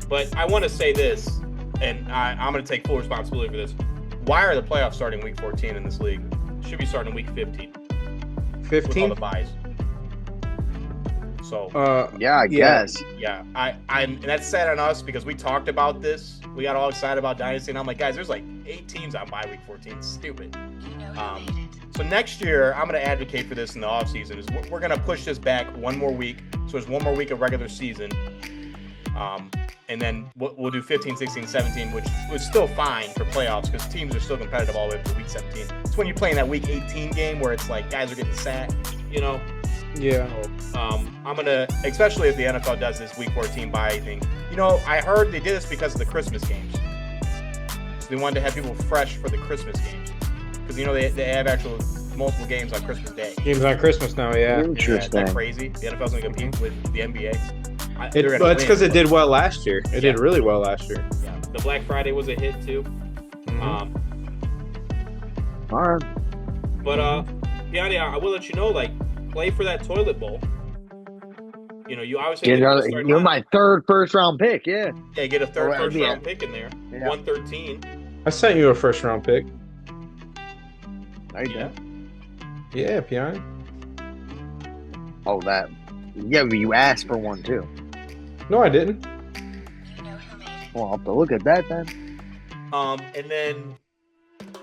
Speaker 1: but I want to say this, and I'm going to take full responsibility for this. Why are the playoffs starting week 14 in this league? Should be starting week 15.
Speaker 2: 15?
Speaker 1: With all the buys. So
Speaker 3: I guess.
Speaker 1: Yeah, and that's sad on us because we talked about this. We got all excited about Dynasty, and I'm like, guys, there's like 8 teams on bye week 14. It's stupid. So next year, I'm going to advocate for this in the offseason. Is we're going to push this back one more week. So there's one more week of regular season. And then we'll do 15, 16, 17, which was still fine for playoffs because teams are still competitive all the way up to week 17. It's when you're playing that week 18 game where it's like guys are getting sat, you know?
Speaker 2: Yeah.
Speaker 1: So, I'm going to, especially if the NFL does this week 14 bye thing. You know, I heard they did this because of the Christmas games. So they wanted to have people fresh for the Christmas games. Because, you know, they have actual multiple games on Christmas Day.
Speaker 2: Games on Christmas now, yeah.
Speaker 3: Interesting.
Speaker 1: Yeah, that's crazy. The NFL's going to compete with the NBA.
Speaker 2: It's because it did well last year. It did really well last year.
Speaker 1: Yeah, the Black Friday was a hit too.
Speaker 2: Mm-hmm.
Speaker 3: All right.
Speaker 1: But Piane, I will let you know, like, play for that toilet bowl. You know, you obviously
Speaker 3: you're my third first round pick. Yeah.
Speaker 1: Yeah, get a third first round pick in there.
Speaker 3: Yeah.
Speaker 1: 113.
Speaker 2: I sent you a first round pick.
Speaker 3: There you go.
Speaker 2: Yeah, Piane.
Speaker 3: Oh, that. Yeah, but you asked for one too.
Speaker 2: No, I didn't.
Speaker 3: Well, I'll have to look at that then.
Speaker 1: And then,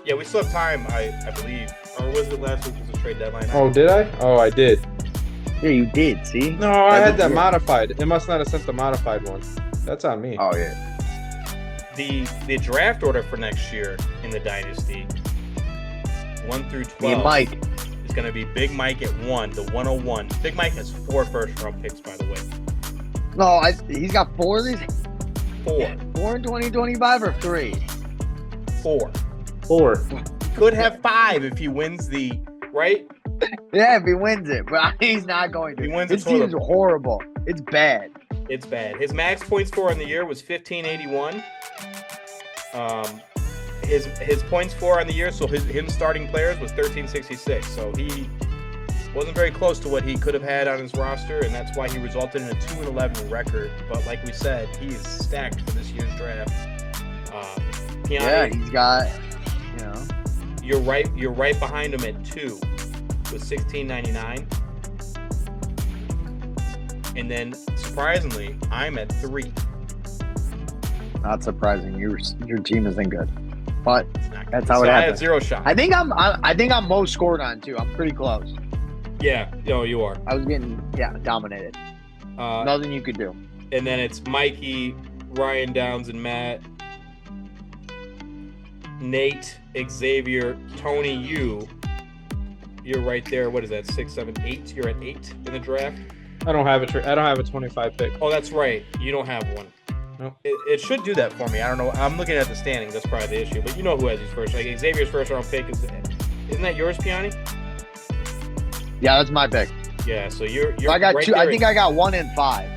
Speaker 1: yeah, we still have time, I believe. Or was it last week was the trade deadline?
Speaker 2: Oh, did I? Oh, I did.
Speaker 3: Yeah, you did, see?
Speaker 2: No, I had that modified. It must not have sent the modified one. That's on me.
Speaker 3: Oh, yeah.
Speaker 1: The draft order for next year in the Dynasty, 1 through 12.
Speaker 3: Me and Mike.
Speaker 1: Is going to be Big Mike at 1, the 101. Big Mike has 4 first-round picks, by the way.
Speaker 3: No, he's got 4 of these?
Speaker 1: 4.
Speaker 3: 4 in 2025 or 3?
Speaker 1: 4.
Speaker 2: 4.
Speaker 1: Could have 5 if he wins the right.
Speaker 3: Yeah, if he wins it, but he's not going to.
Speaker 1: He wins
Speaker 3: His
Speaker 1: the total.
Speaker 3: team's horrible. It's bad.
Speaker 1: It's bad. His max points score on the year was 1581. His points for on the year, so him starting players was 1366. So he wasn't very close to what he could have had on his roster, and that's why he resulted in a 2-11 record. But like we said, he is stacked for this year's draft. Piane,
Speaker 3: Yeah, he's got,
Speaker 1: you're right behind him at 2 with 1699. And then surprisingly, I'm at 3.
Speaker 3: Not surprising. Your team isn't good, but that's how
Speaker 1: so
Speaker 3: it
Speaker 1: I
Speaker 3: happens.
Speaker 1: had 0 shots.
Speaker 3: I think I'm most scored on too. I'm pretty close.
Speaker 1: Yeah, no, you are.
Speaker 3: I was getting dominated. Nothing you could do.
Speaker 1: And then it's Mikey, Ryan Downs, and Matt, Nate, Xavier, Tony, you're right there. What is that? 6, 7, 8. You're at 8 in the draft.
Speaker 2: I don't have a 25 pick.
Speaker 1: Oh, that's right. You don't have one.
Speaker 2: Nope.
Speaker 1: It should do that for me. I don't know. I'm looking at the standings. That's probably the issue. But you know who has his first. Like Xavier's first round pick isn't that yours, Piane?
Speaker 3: Yeah, that's my pick.
Speaker 1: Yeah. So you're.
Speaker 3: I got
Speaker 1: right
Speaker 3: 2.
Speaker 1: there
Speaker 3: I think I got 1 and 5,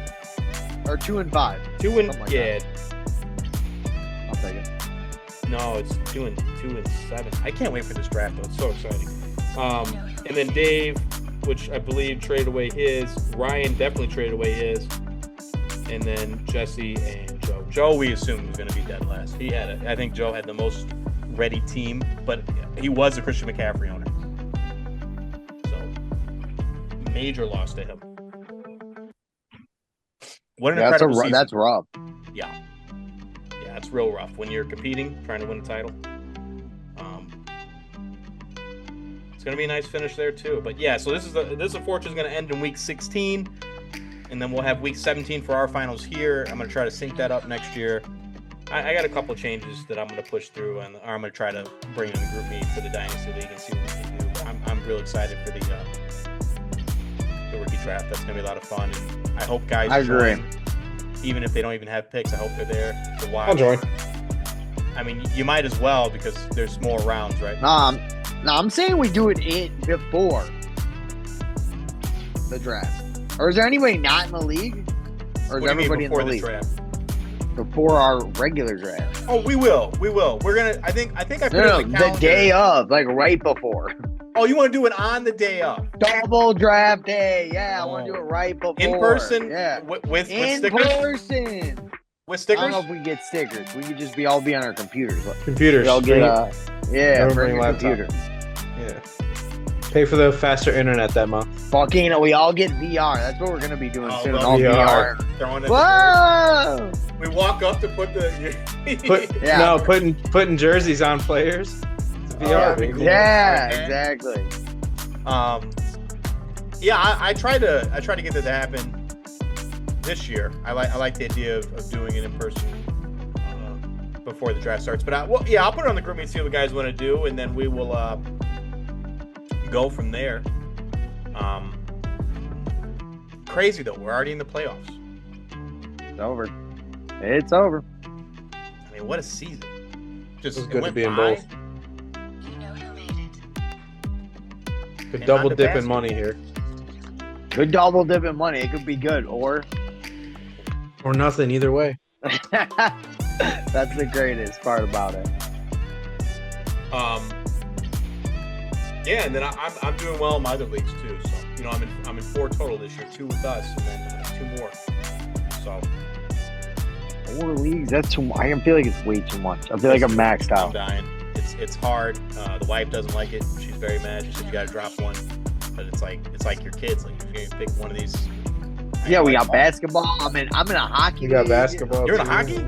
Speaker 3: or 2 and 5.
Speaker 1: 2 and
Speaker 3: like
Speaker 1: yeah.
Speaker 3: I'll take it.
Speaker 1: No, it's 2 and 7. I can't wait for this draft though. It's so exciting. And then Dave, which I believe traded away his. Ryan definitely traded away his. And then Jesse and Joe. Joe, we assumed was going to be dead last. I think Joe had the most ready team, but he was a Christian McCaffrey owner. So, major loss to him. What an incredible season.
Speaker 3: That's rough.
Speaker 1: Yeah, it's real rough when you're competing, trying to win a title. It's going to be a nice finish there too. But yeah, so this unfortunately is going to end in week 16. And then we'll have week 17 for our finals here. I'm going to try to sync that up next year. I got a couple of changes that I'm going to push through, and I'm going to try to bring in the group meet for the Dynasty League and see what we can do. I'm real excited for the rookie draft. That's going to be a lot of fun. And I hope guys join, even if they don't even have picks. I hope they're there to watch.
Speaker 2: I'll join.
Speaker 1: I mean, you might as well because there's more rounds, right?
Speaker 3: No, I'm saying we do it before the draft. Or is there anybody not in the league? Or is everybody in the league?
Speaker 1: Draft?
Speaker 3: Before our regular draft.
Speaker 1: Oh, we will. We're gonna. I think I put
Speaker 3: No,
Speaker 1: it in the calendar.
Speaker 3: the day of, like right before.
Speaker 1: Oh, you want to do it on the day of?
Speaker 3: Double draft day. Yeah, I want to do it right before.
Speaker 1: In person.
Speaker 3: Yeah,
Speaker 1: with
Speaker 3: in
Speaker 1: stickers.
Speaker 3: person.
Speaker 1: With stickers.
Speaker 3: I don't know if we get stickers. We could just all be on our computers.
Speaker 2: Computers.
Speaker 3: We all get
Speaker 2: Never
Speaker 3: bring your
Speaker 2: laptop.
Speaker 3: computer.
Speaker 2: Yeah. Pay for the faster internet that month.
Speaker 3: Fucking, we all get VR. That's what we're gonna be doing soon. All
Speaker 2: VR.
Speaker 3: VR. Whoa!
Speaker 1: We walk up to put the.
Speaker 2: Putting jerseys on players. It's VR.
Speaker 1: Cool.
Speaker 3: Yeah, exactly.
Speaker 1: Yeah, I try to get that to happen this year. I like the idea of doing it in person before the draft starts. But I'll put it on the group and see what the guys want to do, and then we will go from there. Crazy though, we're already in the playoffs.
Speaker 3: It's over. It's over.
Speaker 1: I mean, what a season! Just
Speaker 2: It's good to
Speaker 1: went
Speaker 2: be in
Speaker 1: by.
Speaker 2: both. Good double dip in money here.
Speaker 3: Good double dip in money. It could be good, or
Speaker 2: nothing. Either way.
Speaker 3: that's the greatest part about it.
Speaker 1: Yeah, and then I'm doing well in my other leagues too. So I'm in 4 total this year, 2 with us, and then 2 more. So
Speaker 3: 4 leagues. That's too. I feel like it's way too much. I feel like I'm maxed out.
Speaker 1: I'm dying. It's hard. The wife doesn't like it. She's very mad. She said you got to drop one, but it's like your kids. Like if you pick one of these.
Speaker 3: Yeah, we got basketball. I'm in a hockey.
Speaker 2: You got
Speaker 3: league.
Speaker 2: basketball.
Speaker 1: You're in a
Speaker 2: too.
Speaker 1: hockey?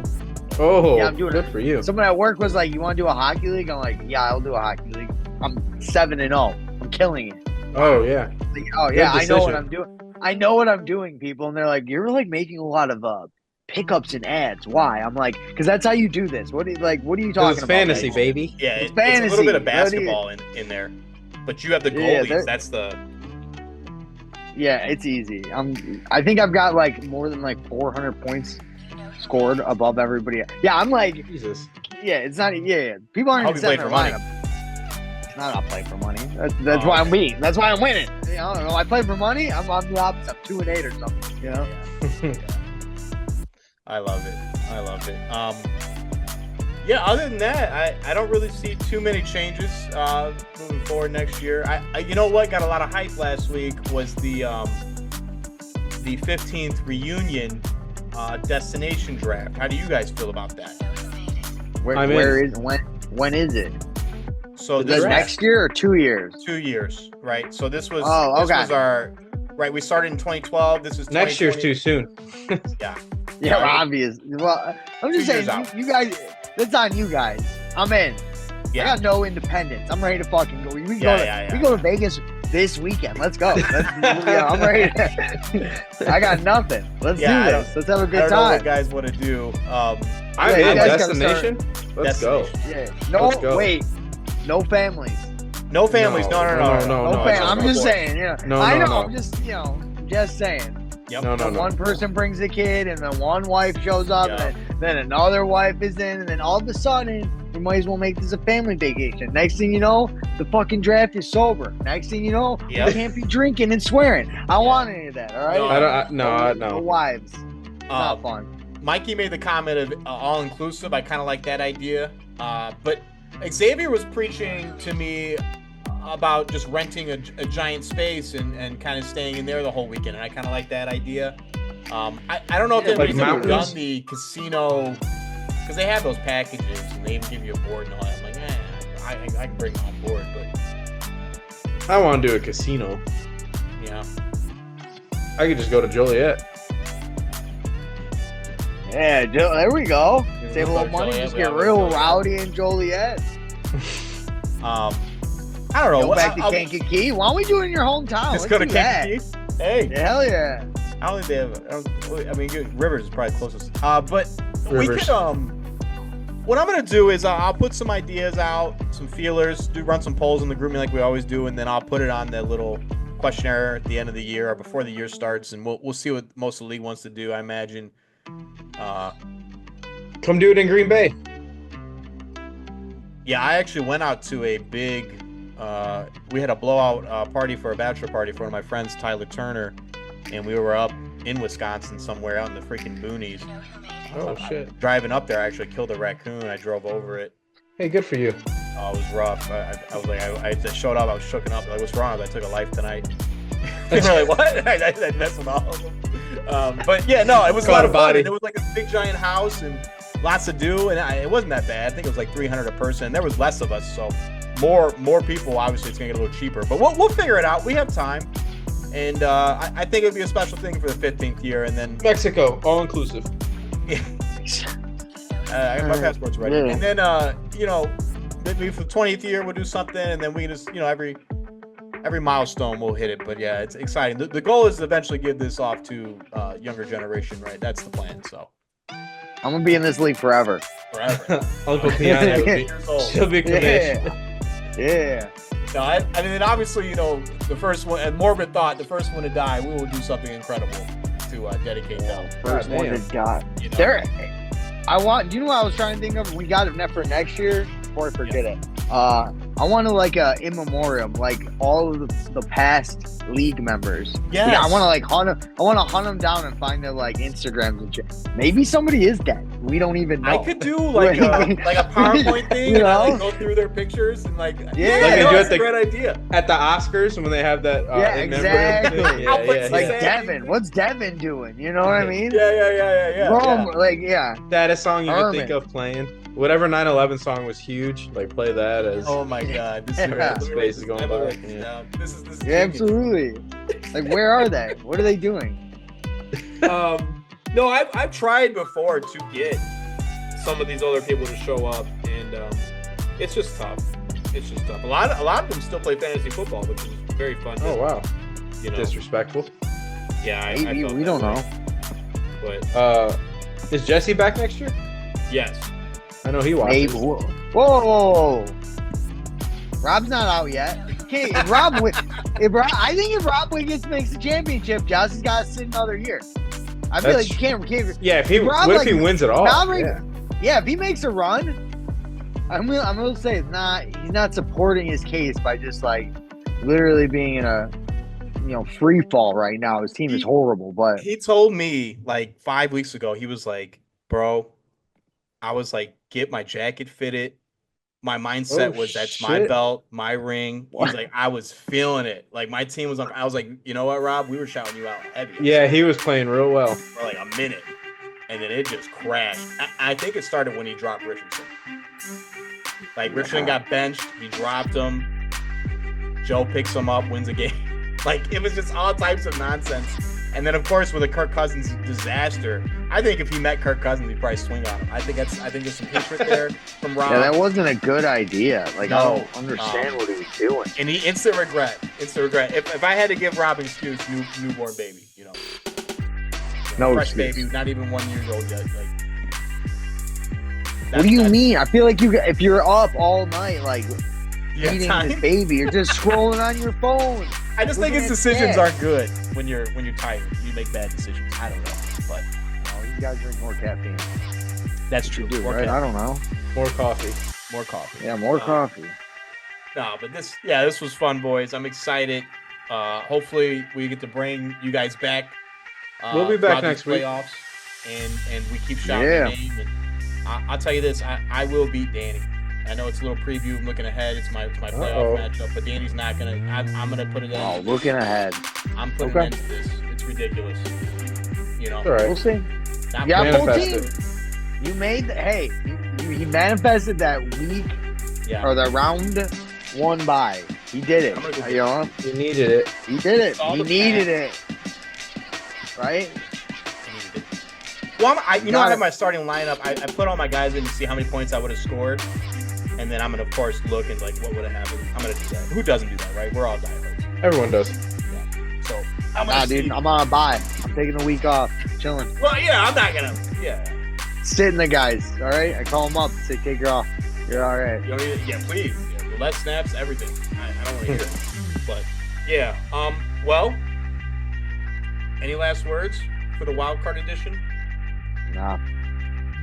Speaker 2: Oh,
Speaker 3: Yeah, I'm doing
Speaker 2: good
Speaker 3: it.
Speaker 2: for you.
Speaker 3: Someone at work was like, "You want to do a hockey league?" I'm like, "Yeah, I'll do a hockey league." I'm 7-0. I'm killing it.
Speaker 2: Oh yeah.
Speaker 3: Like, oh yeah, I know what
Speaker 2: decision.
Speaker 3: I'm doing. I know what I'm doing, people. And they're like, "You're like making a lot of pickups and ads. Why?" I'm like, "Because that's how you do this. What are you talking about?"
Speaker 2: It's fantasy,
Speaker 3: guys?
Speaker 2: baby.
Speaker 1: Yeah,
Speaker 3: It's
Speaker 1: it's a little
Speaker 3: fantasy.
Speaker 1: bit of
Speaker 3: What do you-
Speaker 1: basketball in there, but you have the
Speaker 3: Yeah,
Speaker 1: goalies. That's the.
Speaker 3: Yeah, it's easy. I think I've got like more than like 400 points scored above everybody. Yeah, I'm like,
Speaker 2: Jesus.
Speaker 3: Yeah, it's not. Yeah. People aren't
Speaker 1: I hope
Speaker 3: even
Speaker 1: you
Speaker 3: setting
Speaker 1: play
Speaker 3: their
Speaker 1: for money.
Speaker 3: lineup. It's not. I play for money. That's why I'm winning. That's why I'm winning. You know, if I play for money, I'm on the opposite. I'm 2-8 or something. You know.
Speaker 1: I love it. Yeah, other than that, I don't really see too many changes moving forward next year. I you know what got a lot of hype last week was the 15th reunion destination draft. How do you guys feel about that?
Speaker 3: When is it?
Speaker 1: So
Speaker 3: Is
Speaker 1: this
Speaker 3: it next year or 2 years?
Speaker 1: 2 years, right? So this was
Speaker 3: Oh, okay.
Speaker 1: this was our right. We started in 2012. This is
Speaker 2: Next year's too soon.
Speaker 1: Yeah.
Speaker 3: Yeah,
Speaker 1: Right.
Speaker 3: obvious. Well, I'm
Speaker 1: 2
Speaker 3: just saying,
Speaker 1: years out.
Speaker 3: you guys. That's on you guys. I'm in.
Speaker 1: Yeah.
Speaker 3: I got no independence. I'm ready to fucking go. We
Speaker 1: Yeah,
Speaker 3: go.
Speaker 1: yeah.
Speaker 3: We go to Vegas this weekend. Let's go. I'm ready. I got nothing. Let's do
Speaker 1: Yeah,
Speaker 3: this. Let's have a
Speaker 1: I
Speaker 3: good
Speaker 1: don't know what
Speaker 3: time.
Speaker 1: guys want to do.
Speaker 2: I'm
Speaker 3: you
Speaker 2: in
Speaker 3: guys gotta
Speaker 2: destination. Let's go.
Speaker 3: Yeah.
Speaker 2: Let's go.
Speaker 3: Wait. No families.
Speaker 1: No families. No.
Speaker 3: No family. I'm just
Speaker 1: saying.
Speaker 3: saying. Yeah.
Speaker 2: No,
Speaker 3: I
Speaker 2: no,
Speaker 3: know.
Speaker 2: no.
Speaker 3: I'm just just saying.
Speaker 1: Yep.
Speaker 2: No.
Speaker 3: One person brings a kid, and then one wife shows up,
Speaker 1: Yeah.
Speaker 3: and then another wife is in, and then all of a sudden, we might as well make this a family vacation. Next thing you know, the fucking draft is sober. Next thing you know,
Speaker 1: Yep.
Speaker 3: we can't be drinking and swearing. I don't want any of that, all right?
Speaker 1: No.
Speaker 3: No wives. It's not
Speaker 1: Um,
Speaker 3: fun.
Speaker 1: Mikey made the comment of all inclusive. I kind of like that idea. But Xavier was preaching to me about just renting a giant space and kind of staying in there the whole weekend, and I kind of like that idea. I don't know if
Speaker 3: Yeah,
Speaker 1: they've
Speaker 2: like
Speaker 1: recently
Speaker 2: mountains?
Speaker 1: done the casino because they have those packages and they even give you a board and all that. I'm like, I can bring my own board, but
Speaker 2: I want to do a casino.
Speaker 1: yeah,
Speaker 2: I could just go to Joliet.
Speaker 3: Yeah, there we go.
Speaker 1: Yeah,
Speaker 3: Save a
Speaker 1: we'll
Speaker 3: little
Speaker 1: go to
Speaker 3: money,
Speaker 1: Joliet.
Speaker 3: just
Speaker 1: We
Speaker 3: get
Speaker 1: always
Speaker 3: real
Speaker 1: go to
Speaker 3: rowdy in Joliet.
Speaker 1: I don't know.
Speaker 3: Go back to Kankakee. Why don't we do it in your hometown?
Speaker 1: Let's
Speaker 3: Let's
Speaker 1: go to
Speaker 3: do that.
Speaker 1: Kankakee. Hey,
Speaker 3: Hell yeah.
Speaker 1: I don't think they have. I mean, Rivers is probably closest. But we
Speaker 2: Rivers.
Speaker 1: could. What I'm gonna do is I'll put some ideas out, some feelers, run some polls in the group like we always do, and then I'll put it on the little questionnaire at the end of the year or before the year starts, and we'll see what most of the league wants to do. I imagine.
Speaker 2: Come do it in Green Bay.
Speaker 1: Yeah, I actually went out to a big. We had a blowout party for a bachelor party for one of my friends, Tyler Turner, and we were up in Wisconsin somewhere out in the freaking boonies.
Speaker 2: Oh shit.
Speaker 1: Driving up there, I actually killed a raccoon. I drove over it.
Speaker 2: Hey, good for you.
Speaker 1: Oh, it was rough. I was like, I just showed up. I was shooken up. Like, what's wrong? I took a life tonight. They're like, what? I messed with all of them. But yeah, no, it was a lot of fun. And it was like a big giant house and lots to do. And it wasn't that bad. I think it was like 300 a person. And there was less of us, so more people. Obviously, it's gonna get a little cheaper. But we'll figure it out. We have time. And I think it would be a special thing for the 15th year. And then
Speaker 2: Mexico, all inclusive.
Speaker 1: I got my passport's ready.
Speaker 3: Yeah.
Speaker 1: And then, maybe for the 20th year, we'll do something. And then we just, every milestone we'll hit it. But yeah, it's exciting. The goal is to eventually give this off to younger generation, right? That's the plan. So
Speaker 3: I'm gonna be in this league forever.
Speaker 1: forever.
Speaker 2: Uncle Piane will be,
Speaker 1: Years old.
Speaker 2: she'll be commissioned.
Speaker 3: Yeah.
Speaker 1: No, I mean, obviously, the first one, and morbid thought, the first one to die, we will do something incredible to dedicate them.
Speaker 3: First one
Speaker 2: damn.
Speaker 3: to die.
Speaker 1: You know?
Speaker 3: There. Do you know what I was trying to think of? We got it for next year. Before I forget it. I want to like in memoriam, like all of the past league members.
Speaker 1: Yes.
Speaker 3: Yeah, I want to like hunt them. I want to hunt them down and find their like Instagrams and shit. Maybe somebody is dead. We don't even know.
Speaker 1: I could do like a PowerPoint thing, and I like go through their pictures and like
Speaker 3: Yeah.
Speaker 2: Like they do
Speaker 1: that's
Speaker 2: at
Speaker 1: a great idea.
Speaker 2: At the Oscars when they have that.
Speaker 3: Yeah,
Speaker 2: in
Speaker 3: exactly.
Speaker 2: memory.
Speaker 1: I'll put
Speaker 2: yeah,
Speaker 3: like
Speaker 2: yeah.
Speaker 3: Devin. What's Devin doing? You know what I mean?
Speaker 1: Yeah.
Speaker 3: Rome, like yeah.
Speaker 2: Saddest song you can
Speaker 3: Herman.
Speaker 2: think of playing. Whatever 9/11 song was huge, like play that as.
Speaker 1: Oh my God, this
Speaker 3: Yeah.
Speaker 1: is
Speaker 2: Space is going by.
Speaker 1: Yeah. This is
Speaker 3: Yeah,
Speaker 1: genius.
Speaker 3: absolutely. Like where are they? What are they doing?
Speaker 1: No, I've tried before to get some of these other people to show up, and it's just tough. A lot of them still play fantasy football, which is very fun.
Speaker 2: Oh wow,
Speaker 1: You know,
Speaker 2: disrespectful.
Speaker 1: yeah, I
Speaker 3: Maybe
Speaker 1: felt
Speaker 3: we
Speaker 1: that
Speaker 3: don't
Speaker 1: way.
Speaker 3: know.
Speaker 1: But
Speaker 2: Is Jesse back next year?
Speaker 1: yes,
Speaker 2: I know he
Speaker 3: Maybe.
Speaker 2: watches.
Speaker 3: Whoa. Rob's not out yet. Okay, if Rob, I think if Rob Wiggins makes the championship, Josh has got to sit another year. I feel
Speaker 2: That's-
Speaker 3: like you can't.
Speaker 2: Yeah, if he
Speaker 3: Rob,
Speaker 2: what if he
Speaker 3: like,
Speaker 2: wins it all?
Speaker 3: Rob,
Speaker 2: Yeah.
Speaker 3: yeah, if he makes a run, I'm gonna say it's not. He's not supporting his case by just like literally being in a free fall right now. His team is horrible, but
Speaker 1: he told me like 5 weeks ago. He was like, "Bro, I was like, get my jacket fitted. My mindset was that's my belt, my ring." He's like, I was feeling it. Like my team was on. I was like, you know what, Rob? We were shouting you out heavy.
Speaker 2: Yeah, he was playing real well
Speaker 1: for like a minute, and then it just crashed. I think it started when he dropped Richardson. Like Richardson got benched, he dropped him. Joe picks him up, wins a game. Like it was just all types of nonsense. And then of course with a Kirk Cousins disaster, I think if he met Kirk Cousins, he'd probably swing on him. I think there's some hatred there from Rob.
Speaker 3: Yeah, that wasn't a good idea. Like I don't understand what he was doing.
Speaker 1: And he instant regret. If I had to give Rob an excuse, newborn baby,
Speaker 3: No
Speaker 1: fresh
Speaker 3: excuse.
Speaker 1: baby, not even 1 year old yet. Like,
Speaker 3: what do you mean? I feel like if you're up all night, like eating this baby, you're just scrolling on your phone.
Speaker 1: I just think his decisions aren't good when you're tired. You make bad decisions. I don't know, but
Speaker 3: you guys drink more caffeine.
Speaker 1: That's true.
Speaker 3: Do,
Speaker 1: more
Speaker 3: right?
Speaker 1: caffeine.
Speaker 3: I don't know.
Speaker 2: More coffee.
Speaker 3: Yeah, more coffee.
Speaker 1: No, but this was fun, boys. I'm excited. Hopefully, we get to bring you guys back.
Speaker 2: We'll be back next week.
Speaker 1: Playoffs, and we keep shouting your name. And I'll tell you this: I will beat Danny. I know it's a little preview. I'm looking ahead. It's my playoff matchup, but Danny's not gonna. I'm gonna put it in.
Speaker 3: Oh, looking ahead.
Speaker 1: I'm putting an end to this. It's ridiculous.
Speaker 2: All right.
Speaker 3: We'll see.
Speaker 1: Yeah,
Speaker 3: full team. You made he manifested that week or the round 1 bye. He did it.
Speaker 2: He needed it.
Speaker 3: He did it. He needed it. Right?
Speaker 1: Well, I have my starting lineup. I put all my guys in to see how many points I would have scored, and then I'm gonna, of course, look and like what would have happened. I'm gonna do that. Who doesn't do that, right? We're all diehards.
Speaker 2: Everyone does.
Speaker 1: Yeah. So
Speaker 3: dude, I'm on a bye. I'm taking the week off, chilling.
Speaker 1: Well, yeah, I'm not gonna. Yeah.
Speaker 3: Sitting the guys. All right, I call them up. Say, take her off. You're all right.
Speaker 1: You don't need, please. Yeah, roulette snaps, everything. I don't want to hear it. But yeah. Well, any last words for the Wildcard edition?
Speaker 3: Nah.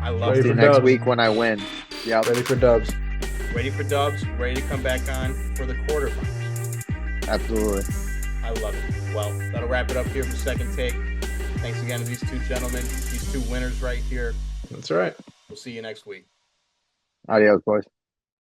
Speaker 1: I love it.
Speaker 3: Next week when I win. Yeah.
Speaker 2: Ready for dubs.
Speaker 1: Ready to come back on for the quarterfinals.
Speaker 3: Absolutely.
Speaker 1: I love it. Well, that'll wrap it up here for Second Take. Thanks again to these two gentlemen, these two winners right here.
Speaker 2: That's right.
Speaker 1: We'll see you next week.
Speaker 3: Adios, boys.